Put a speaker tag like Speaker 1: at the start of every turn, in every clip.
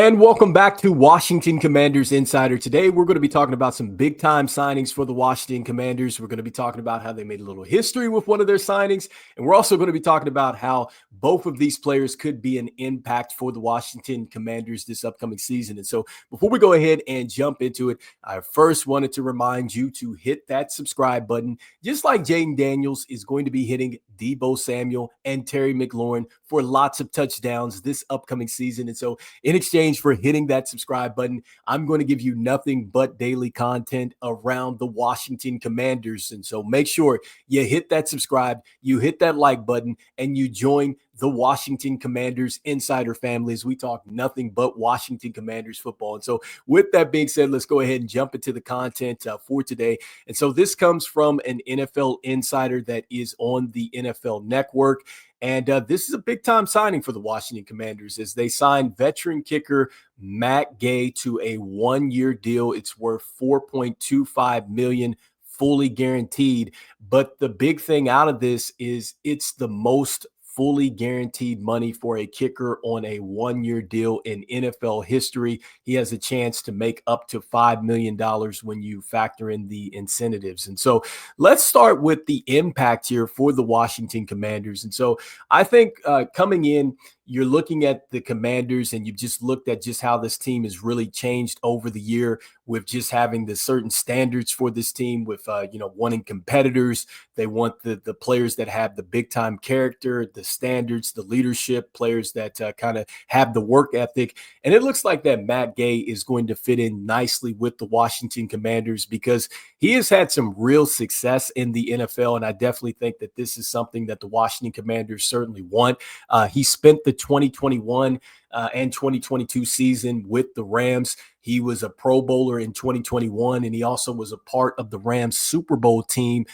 Speaker 1: And welcome back to Washington Commanders Insider. Today, we're going to be talking about some big-time signings for the Washington Commanders. We're going to be talking about how they made a little history with one of their signings. And we're also going to be talking about how both of these players could be an impact for the Washington Commanders this upcoming season. And so before we go ahead and jump into it, I first wanted to remind you to hit that subscribe button, just like Jaden Daniels is going to be hitting Deebo Samuel and Terry McLaurin for lots of touchdowns this upcoming season. And so in exchange for hitting that subscribe button, I'm going to give you nothing but daily content around the Washington Commanders. And so make sure you hit that subscribe, you hit that like button, and you join the Washington Commanders Insider family as we talk nothing but Washington Commanders football. And so with that being said, let's go ahead and jump into the content for today. And so this comes from an NFL insider that is on the NFL Network. And this is a big-time signing for the Washington Commanders as they signed veteran kicker Matt Gay to a one-year deal. It's worth $4.25 million, fully guaranteed. But the big thing out of this is it's the most fully guaranteed money for a kicker on a one-year deal in NFL history. He has a chance to make up to $5 million when you factor in the incentives. And so let's start with the impact here for the Washington Commanders. And so I think coming in, you're looking at the Commanders and you've just looked at just how this team has really changed over the year with just having the certain standards for this team with, wanting competitors. They want the players that have the big time character, the standards, the leadership, players that kind of have the work ethic. And it looks like that Matt Gay is going to fit in nicely with the Washington Commanders because he has had some real success in the NFL. And I definitely think that this is something that the Washington Commanders certainly want. He spent the 2021 and 2022 season with the Rams. He was a Pro Bowler in 2021, and he also was a part of the Rams Super Bowl team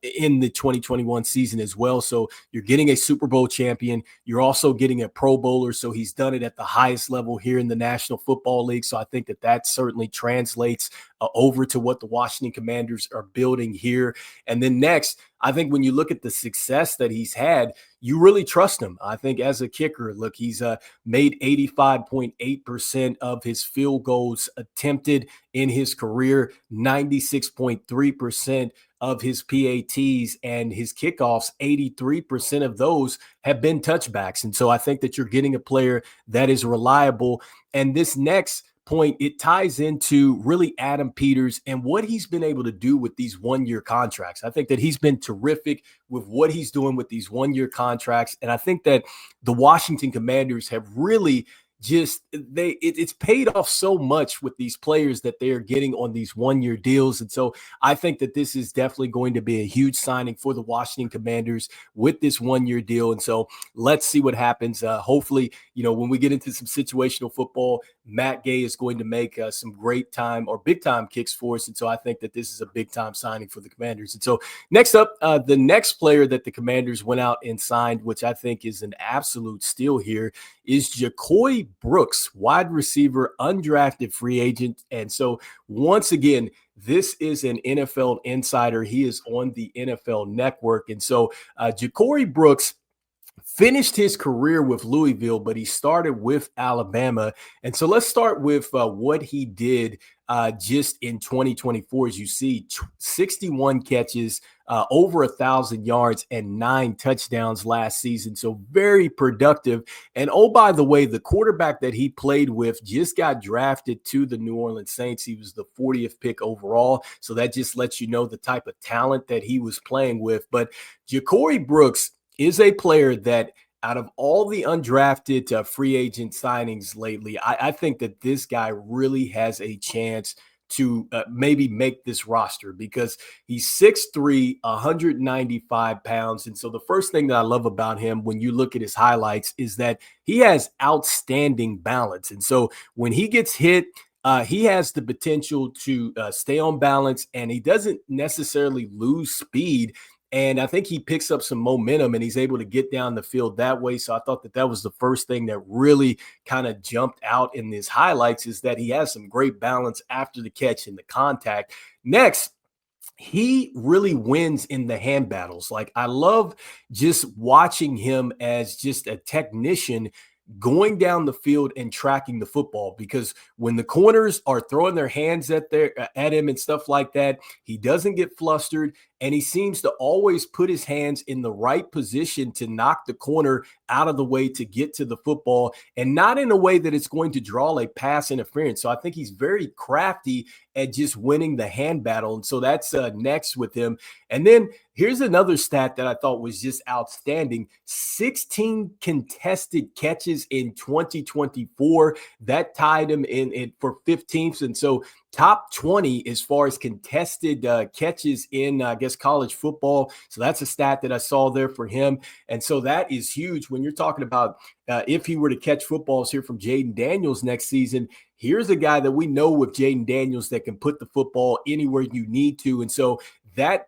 Speaker 1: in the 2021 season as well. So you're getting a Super Bowl champion. You're also getting a Pro Bowler. So he's done it at the highest level here in the National Football League. So I think that certainly translates over to what the Washington Commanders are building here. And then next, I think when you look at the success that he's had, you really trust him. I think as a kicker, look, he's made 85.8% of his field goals attempted in his career, 96.3% of his PATs, and his kickoffs, 83% of those have been touchbacks. And so I think that you're getting a player that is reliable. And this next point, it ties into really Adam Peters and what he's been able to do with these one-year contracts. I think that he's been terrific with what he's doing with these one-year contracts. And I think that the Washington Commanders have really it's paid off so much with these players that they are getting on these one-year deals. And so I think that this is definitely going to be a huge signing for the Washington Commanders with this one-year deal. And so let's see what happens. Hopefully, when we get into some situational football, Matt Gay is going to make some great time or big time kicks for us. And so I think that this is a big time signing for the Commanders. And so next up, the next player that the Commanders went out and signed, which I think is an absolute steal here, is Jakoy Brooks, wide receiver, undrafted free agent. And so once again, this is an NFL insider. He is on the NFL Network. And so Jakoy Brooks finished his career with Louisville, but he started with Alabama. And so let's start with what he did just in 2024. As you see, 61 catches, over 1,000 yards, and 9 touchdowns last season. So very productive. And oh, by the way, the quarterback that he played with just got drafted to the New Orleans Saints. He was the 40th pick overall. So that just lets you know the type of talent that he was playing with. But Jakoy Brooks is a player that out of all the undrafted free agent signings lately, I think that this guy really has a chance to maybe make this roster because he's 6'3", 195 pounds. And so the first thing that I love about him when you look at his highlights is that he has outstanding balance. And so when he gets hit, he has the potential to stay on balance, and he doesn't necessarily lose speed. And I think he picks up some momentum and he's able to get down the field that way. So I thought that was the first thing that really kind of jumped out in his highlights, is that he has some great balance after the catch and the contact. Next, he really wins in the hand battles. Like, I love just watching him as just a technician going down the field and tracking the football, because when the corners are throwing their hands at him and stuff like that, he doesn't get flustered, and he seems to always put his hands in the right position to knock the corner out of the way to get to the football, and not in a way that it's going to draw a pass interference. So I think he's very crafty at just winning the hand battle, and so that's next with him. And then here's another stat that I thought was just outstanding: 16 contested catches in 2024. That tied him in for 15th, and so top 20 as far as contested catches in, I guess, college football. So that's a stat that I saw there for him. And so that is huge when you're talking about if he were to catch footballs here from Jaden Daniels next season. Here's a guy that we know with Jaden Daniels that can put the football anywhere you need to. And so that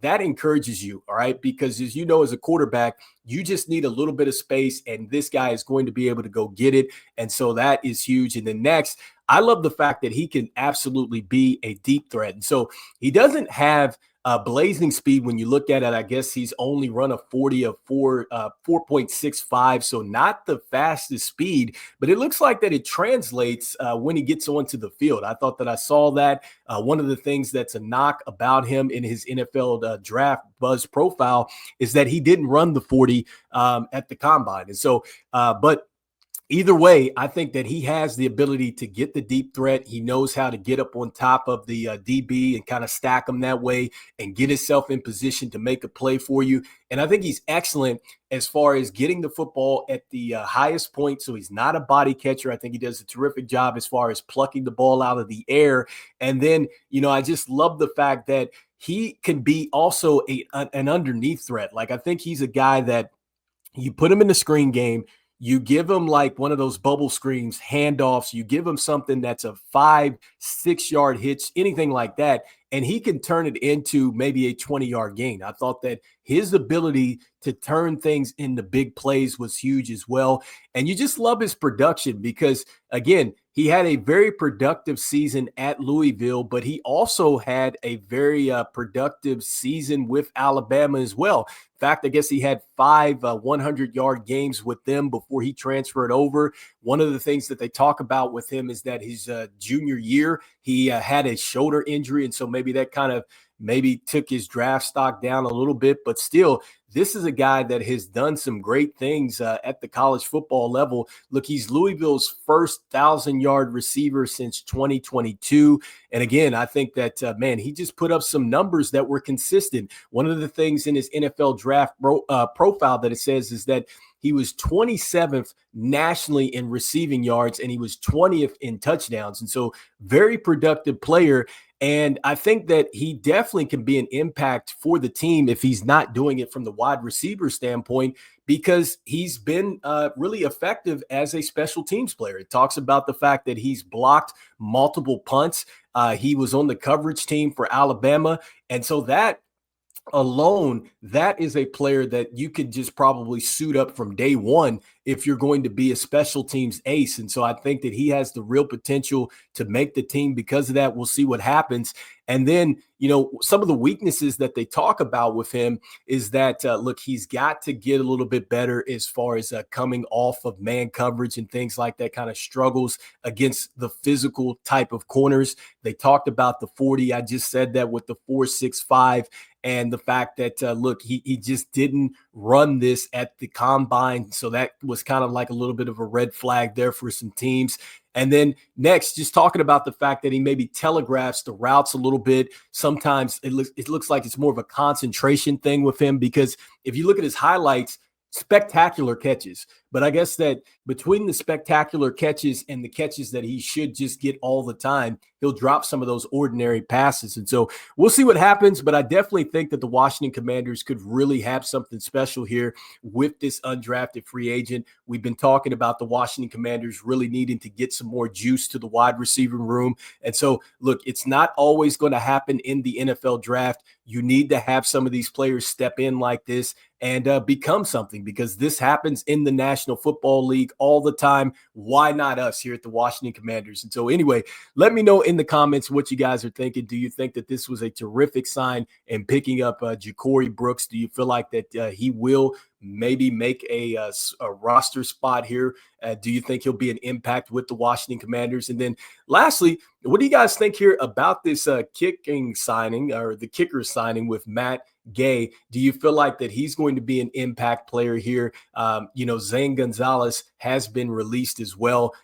Speaker 1: encourages you, all right? Because as you know, as a quarterback, you just need a little bit of space, and this guy is going to be able to go get it. And so that is huge. And then next, I love the fact that he can absolutely be a deep threat. And so he doesn't have blazing speed. When you look at it, I guess he's only run a 40 of 4.65. So not the fastest speed, but it looks like that it translates when he gets onto the field. I thought that I saw that. One of the things that's a knock about him in his NFL draft buzz profile is that he didn't run the 40 at the combine. And so, but either way, I think that he has the ability to get the deep threat. He knows how to get up on top of the DB and kind of stack them that way and get himself in position to make a play for you. And I think he's excellent as far as getting the football at the highest point. So he's not a body catcher. I think he does a terrific job as far as plucking the ball out of the air. And then, I just love the fact that he can be also an underneath threat. Like, I think he's a guy that you put him in the screen game, you give him like one of those bubble screens, handoffs, you give him something that's a 5-6 yard hitch, anything like that, and he can turn it into maybe a 20-yard gain. I thought that his ability to turn things into big plays was huge as well. And you just love his production because, again, he had a very productive season at Louisville, but he also had a very productive season with Alabama as well. In fact, I guess he had 5 100-yard games with them before he transferred over. One of the things that they talk about with him is that his junior year, he had a shoulder injury, and so maybe that kind of took his draft stock down a little bit, but still, this is a guy that has done some great things at the college football level. Look, he's Louisville's first 1,000-yard receiver since 2022. And again, I think that, he just put up some numbers that were consistent. One of the things in his NFL draft profile that it says is that he was 27th nationally in receiving yards, and he was 20th in touchdowns. And so very productive player. And I think that he definitely can be an impact for the team if he's not doing it from the wide receiver standpoint, because he's been really effective as a special teams player. It talks about the fact that he's blocked multiple punts. He was on the coverage team for Alabama. And so that alone, that is a player that you could just probably suit up from day one if you're going to be a special teams ace. And so I think that he has the real potential to make the team because of that. We'll see what happens. And then, some of the weaknesses that they talk about with him is that, look, he's got to get a little bit better as far as coming off of man coverage and things like that, kind of struggles against the physical type of corners. They talked about the 40. I just said that with the 4.65 and the fact that, look, he just didn't run this at the combine. So that was kind of like a little bit of a red flag there for some teams. And then next, just talking about the fact that he maybe telegraphs the routes a little bit. Sometimes it looks like it's more of a concentration thing with him, because if you look at his highlights, spectacular catches. But I guess that between the spectacular catches and the catches that he should just get all the time, he'll drop some of those ordinary passes. And so we'll see what happens, but I definitely think that the Washington Commanders could really have something special here with this undrafted free agent. We've been talking about the Washington Commanders really needing to get some more juice to the wide receiver room. And so, look, it's not always going to happen in the NFL draft. You need to have some of these players step in like this and become something, because this happens in the National National Football League all the time. Why not us here at the Washington Commanders? And so anyway, let me know in the comments what you guys are thinking. Do you think that this was a terrific sign in picking up Jakoy Brooks? Do you feel like that he will maybe make a roster spot here? Do you think he'll be an impact with the Washington Commanders? And then lastly, what do you guys think here about this kicking signing, or the kicker signing with Matt Gay? Do you feel like that he's going to be an impact player here? Zane Gonzalez has been released as well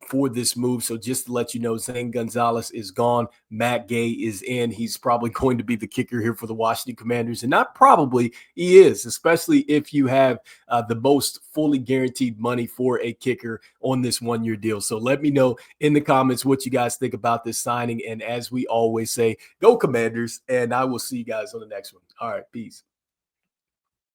Speaker 1: for this move. So just to let you know, Zane Gonzalez is gone. Matt Gay is in. He's probably going to be the kicker here for the Washington Commanders. And not probably, he is, especially if you have the most fully guaranteed money for a kicker on this one-year deal. So let me know in the comments what you guys think about this signing. And as we always say, go Commanders. And I will see you guys on the next one. All right, peace.